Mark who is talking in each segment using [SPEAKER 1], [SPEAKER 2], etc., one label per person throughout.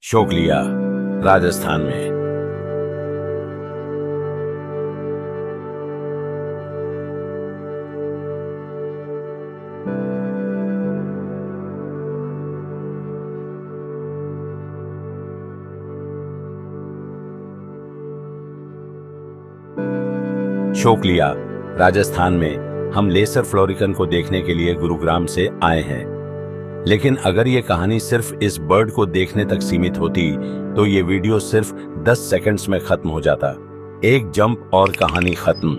[SPEAKER 1] शौक लिया, राजस्थान में। शौक लिया, राजस्थान में हम लेसर फ्लोरिकन को देखने के लिए गुरुग्राम से आए हैं। लेकिन अगर ये कहानी सिर्फ इस बर्ड को देखने तक सीमित होती तो ये वीडियो सिर्फ 10 सेकंड्स में खत्म हो जाता। एक जंप और कहानी खत्म।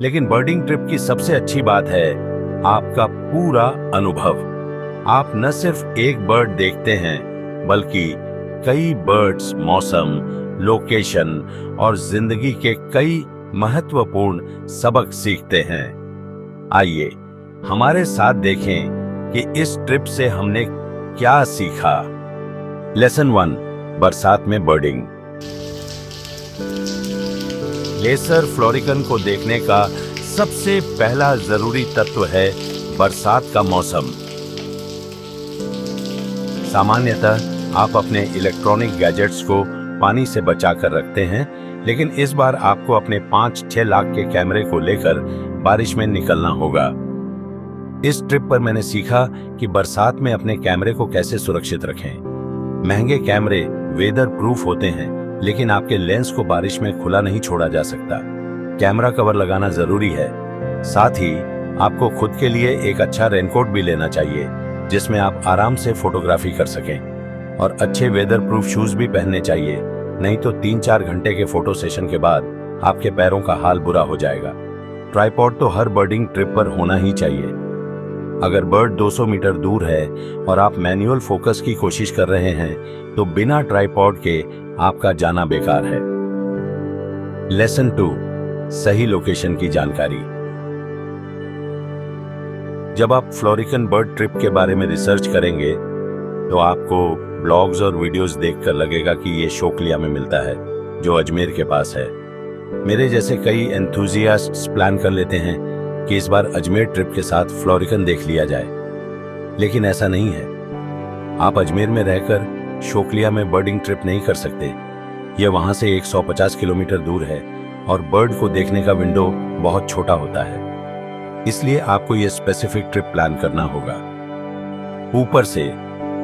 [SPEAKER 1] लेकिन बर्डिंग ट्रिप की सबसे अच्छी बात है आपका पूरा अनुभव। आप न सिर्फ एक बर्ड देखते हैं बल्कि कई बर्ड्स, मौसम, लोकेशन और जिंदगी के कई महत्वपूर्ण सबक सीखते हैं। आइए हमारे साथ देखें कि इस ट्रिप से हमने क्या सीखा। लेसन 1, बरसात में बर्डिंग। लेसर फ्लोरिकन को देखने का सबसे पहला जरूरी तत्व है बरसात का मौसम। सामान्यतः आप अपने इलेक्ट्रॉनिक गैजेट्स को पानी से बचा कर रखते हैं, लेकिन इस बार आपको अपने 5-6 लाख के कैमरे को लेकर बारिश में निकलना होगा। इस ट्रिप पर मैंने सीखा कि बरसात में अपने कैमरे को कैसे सुरक्षित रखें। महंगे कैमरे वेदर प्रूफ होते हैं, लेकिन आपके लेंस को बारिश में खुला नहीं छोड़ा जा सकता। कैमरा कवर लगाना जरूरी है। साथ ही आपको खुद के लिए एक अच्छा रेनकोट भी लेना चाहिए जिसमें आप आराम से फोटोग्राफी कर सकें, और अच्छे वेदर प्रूफ शूज भी पहनने चाहिए, नहीं तो 3-4 घंटे के फोटो सेशन के बाद आपके पैरों का हाल बुरा हो जाएगा। ट्राइपॉड तो हर बर्डिंग ट्रिप पर होना ही चाहिए। अगर बर्ड 200 मीटर दूर है और आप मैनुअल फोकस की कोशिश कर रहे हैं तो बिना ट्राइपॉड के आपका जाना बेकार है। लेसन 2, सही लोकेशन की जानकारी। जब आप फ्लोरिकन बर्ड ट्रिप के बारे में रिसर्च करेंगे तो आपको ब्लॉग्स और वीडियोस देखकर लगेगा कि ये शौक लिया में मिलता है, जो अजमेर के पास है। मेरे जैसे कई एंथुजियास्ट्स प्लान कर लेते हैं कि इस बार अजमेर ट्रिप के साथ फ्लोरिकन देख लिया जाए, लेकिन ऐसा नहीं है। आप अजमेर में रहकर शौकलिया में बर्डिंग ट्रिप नहीं कर सकते। यह वहां से 150 किलोमीटर दूर है और बर्ड को देखने का विंडो बहुत छोटा होता है, इसलिए आपको यह स्पेसिफिक ट्रिप प्लान करना होगा। ऊपर से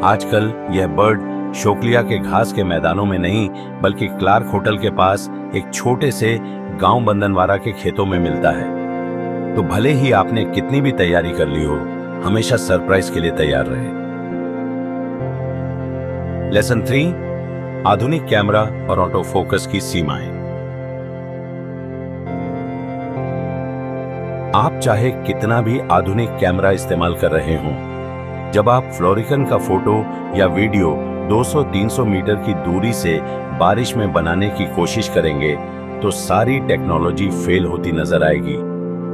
[SPEAKER 1] आजकल यह बर्ड शौकलिया के घास के मैदानों में नहीं बल्कि क्लार्क होटल के पास एक छोटे से गांव बंदनवारा के खेतों में मिलता है। तो भले ही आपने कितनी भी तैयारी कर ली हो, हमेशा सरप्राइज के लिए तैयार रहे। लेसन 3, आधुनिक कैमरा और ऑटो फोकस की सीमाएं। आप चाहे कितना भी आधुनिक कैमरा इस्तेमाल कर रहे हों, जब आप फ्लोरिकन का फोटो या वीडियो 200-300 मीटर की दूरी से बारिश में बनाने की कोशिश करेंगे तो सारी टेक्नोलॉजी फेल होती नजर आएगी।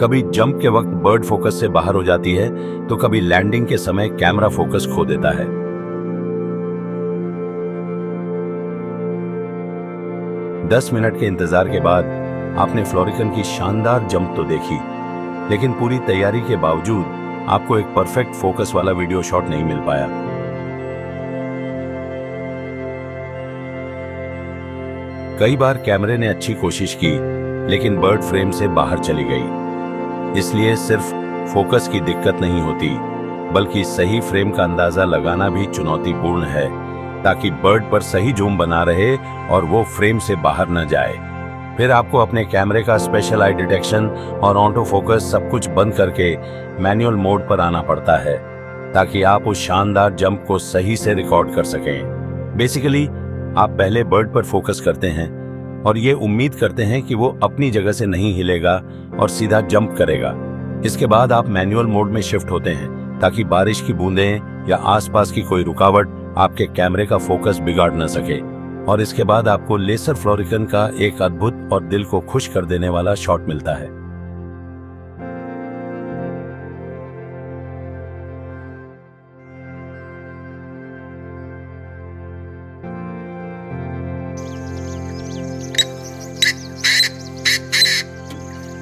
[SPEAKER 1] कभी जंप के वक्त बर्ड फोकस से बाहर हो जाती है तो कभी लैंडिंग के समय कैमरा फोकस खो देता है। दस मिनट के इंतजार के बाद आपने फ्लोरिकन की शानदार जंप तो देखी, लेकिन पूरी तैयारी के बावजूद आपको एक परफेक्ट फोकस वाला वीडियो शॉट नहीं मिल पाया। कई बार कैमरे ने अच्छी कोशिश की, लेकिन बर्ड फ्रेम से बाहर चली गई। इसलिए सिर्फ फोकस की दिक्कत नहीं होती, बल्कि सही फ्रेम का अंदाजा लगाना भी चुनौतीपूर्ण है, ताकि बर्ड पर सही जूम बना रहे और वो फ्रेम से बाहर न जाए। फिर आपको अपने कैमरे का स्पेशल आई डिटेक्शन और ऑटो फोकस सब कुछ बंद करके मैनुअल मोड पर आना पड़ता है, ताकि आप उस शानदार जंप को सही से रिकॉर्ड कर सकें। बेसिकली आप पहले बर्ड पर फोकस करते हैं और ये उम्मीद करते हैं कि वो अपनी जगह से नहीं हिलेगा और सीधा जंप करेगा। इसके बाद आप मैनुअल मोड में शिफ्ट होते हैं ताकि बारिश की बूंदें या आसपास की कोई रुकावट आपके कैमरे का फोकस बिगाड़ न सके। और इसके बाद आपको लेसर फ्लोरिकन का एक अद्भुत और दिल को खुश कर देने वाला शॉट मिलता है।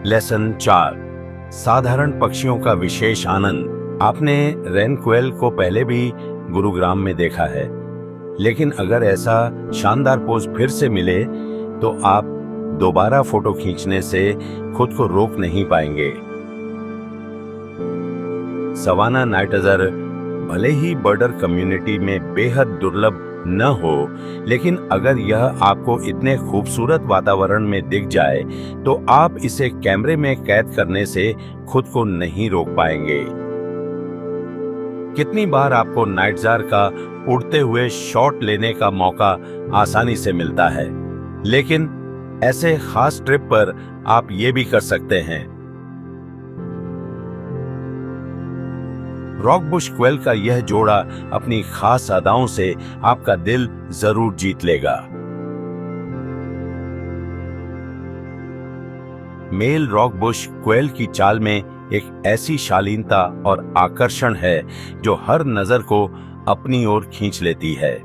[SPEAKER 1] लेसन 4, साधारण पक्षियों का विशेष आनंद। आपने रेन क्वेल को पहले भी गुरुग्राम में देखा है, लेकिन अगर ऐसा शानदार पोज फिर से मिले तो आप दोबारा फोटो खींचने से खुद को रोक नहीं पाएंगे। सवाना नाइट अजर भले ही बर्डर कम्युनिटी में बेहद दुर्लभ न हो, लेकिन अगर यह आपको इतने खूबसूरत वातावरण में दिख जाए तो आप इसे कैमरे में कैद करने से खुद को नहीं रोक पाएंगे। कितनी बार आपको नाइटजार का उड़ते हुए शॉट लेने का मौका आसानी से मिलता है, लेकिन ऐसे खास ट्रिप पर आप ये भी कर सकते हैं। रॉकबुश क्वेल का यह जोड़ा अपनी खास अदाओं से आपका दिल जरूर जीत लेगा। मेल रॉकबुश क्वेल की चाल में एक ऐसी शालीनता और आकर्षण है जो हर नजर को अपनी ओर खींच लेती है।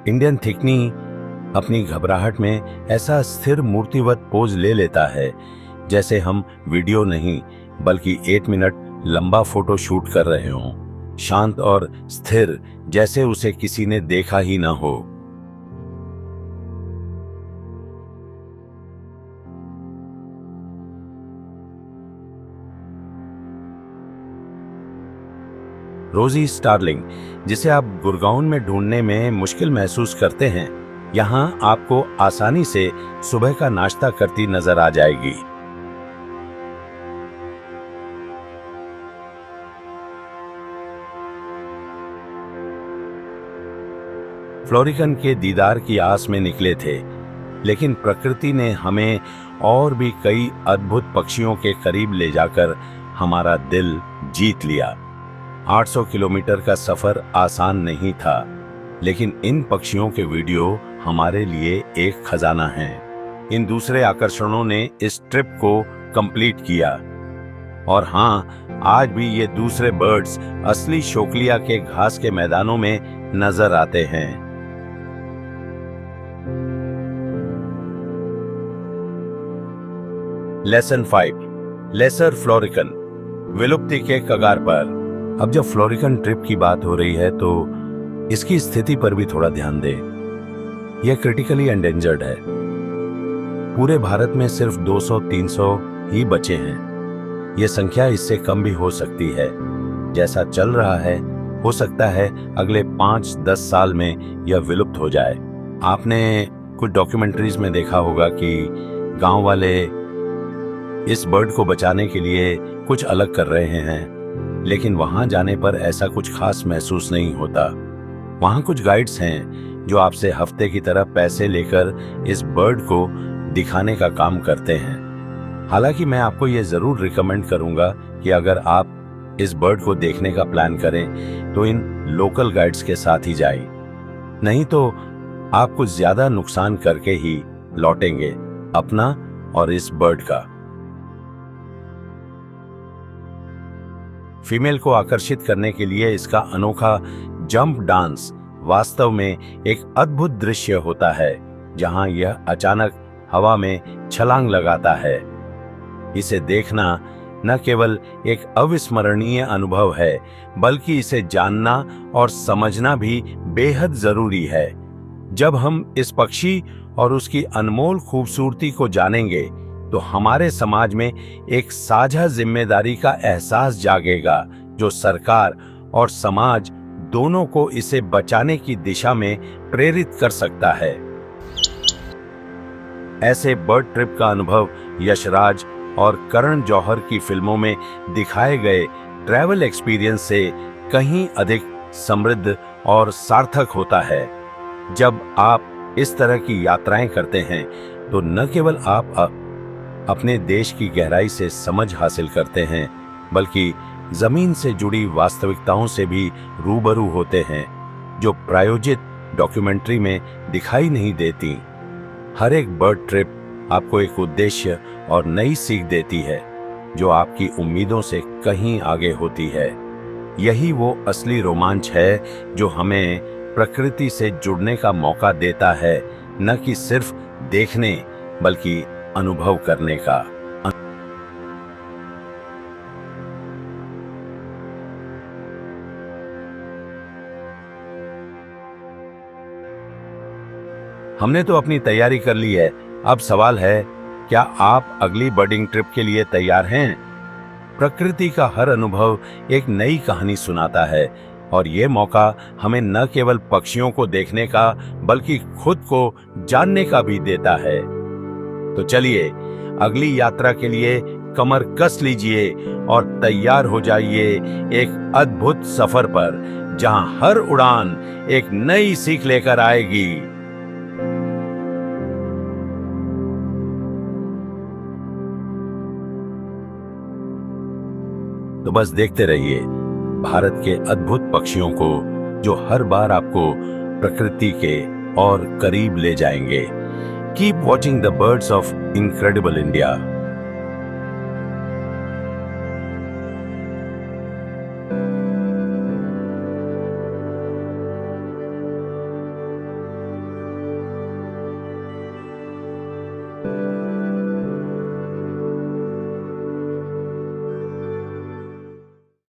[SPEAKER 1] इंडियन थिकनी अपनी घबराहट में ऐसा स्थिर मूर्तिवत पोज ले लेता है जैसे हम वीडियो नहीं बल्कि 8 मिनट लंबा फोटो शूट कर रहे हों, शांत और स्थिर जैसे उसे किसी ने देखा ही ना हो। रोजी स्टार्लिंग, जिसे आप गुरगांव में ढूंढने में मुश्किल महसूस करते हैं, यहां आपको आसानी से सुबह का नाश्ता करती नजर आ जाएगी। फ्लोरिकन के दीदार की आस में निकले थे, लेकिन प्रकृति ने हमें और भी कई अद्भुत पक्षियों के करीब ले जाकर हमारा दिल जीत लिया। 800 किलोमीटर का सफर आसान नहीं था, लेकिन इन पक्षियों के वीडियो हमारे लिए एक खजाना है। इन दूसरे आकर्षणों ने इस ट्रिप को कंप्लीट किया। और हाँ, आज भी ये दूसरे बर्ड्स असली शोकलिया के घास के मैदानों में नजर आते हैं। लेसन 5, लेसर फ्लोरिकन, विलुप्ति के कगार पर। अब जब फ्लोरिकन ट्रिप की बात हो रही है तो इसकी स्थिति पर भी थोड़ा ध्यान दें। यह क्रिटिकली एंडेंजर्ड है। पूरे भारत में सिर्फ 200-300 ही बचे हैं। यह संख्या इससे कम भी हो सकती है। जैसा चल रहा है, हो सकता है अगले 5-10 साल में यह विलुप्त हो जाए। आपने कुछ डॉक्यूमेंट्रीज में देखा होगा कि गांव वाले इस बर्ड को बचाने के लिए कुछ अलग कर रहे हैं, लेकिन वहां जाने पर ऐसा कुछ खास महसूस नहीं होता। वहां कुछ गाइड्स हैं जो आपसे हफ्ते की तरह पैसे लेकर इस बर्ड को दिखाने का काम करते हैं। हालांकि मैं आपको यह जरूर रिकमेंड करूंगा कि अगर आप इस बर्ड को देखने का प्लान करें तो इन लोकल गाइड्स के साथ ही जाएं, नहीं तो आप कुछ ज्यादा नुकसान करके ही लौटेंगे, अपना और इस बर्ड का। फीमेल को आकर्षित करने के लिए इसका अनोखा जंप डांस वास्तव में एक अद्भुत दृश्य होता है, जहां यह अचानक हवा में छलांग लगाता है। इसे देखना न केवल एक अविस्मरणीय अनुभव है, बल्कि इसे जानना और समझना भी बेहद जरूरी है। जब हम इस पक्षी और उसकी अनमोल खूबसूरती को जानेंगे तो हमारे समाज में एक साझा जिम्मेदारी का एहसास जागेगा, जो सरकार और समाज दोनों को इसे बचाने की दिशा में प्रेरित कर सकता है। ऐसे बर्ड ट्रिप का अनुभव यशराज और करण जौहर की फिल्मों में दिखाए गए ट्रैवल एक्सपीरियंस से कहीं अधिक समृद्ध और सार्थक होता है। जब आप इस तरह की यात्राएं करते हैं तो न केवल आप अपने देश की गहराई से समझ हासिल करते हैं, बल्कि जमीन से जुड़ी वास्तविकताओं से भी रूबरू होते हैं, जो प्रायोजित डॉक्यूमेंट्री में दिखाई नहीं देती। हर एक बर्ड ट्रिप आपको एक उद्देश्य और नई सीख देती है, जो आपकी उम्मीदों से कहीं आगे होती है। यही वो असली रोमांच है जो हमें प्रकृति से जुड़ने का मौका देता है, न कि सिर्फ देखने बल्कि अनुभव करने का। हमने तो अपनी तैयारी कर ली है। अब सवाल है, क्या आप अगली बर्डिंग ट्रिप के लिए तैयार हैं? प्रकृति का हर अनुभव एक नई कहानी सुनाता है और ये मौका हमें न केवल पक्षियों को देखने का बल्कि खुद को जानने का भी देता है। तो चलिए अगली यात्रा के लिए कमर कस लीजिए और तैयार हो जाइए एक अद्भुत सफर पर, जहां हर उड़ान एक नई सीख लेकर आएगी। तो बस देखते रहिए भारत के अद्भुत पक्षियों को, जो हर बार आपको प्रकृति के और करीब ले जाएंगे। Keep watching the birds of incredible India.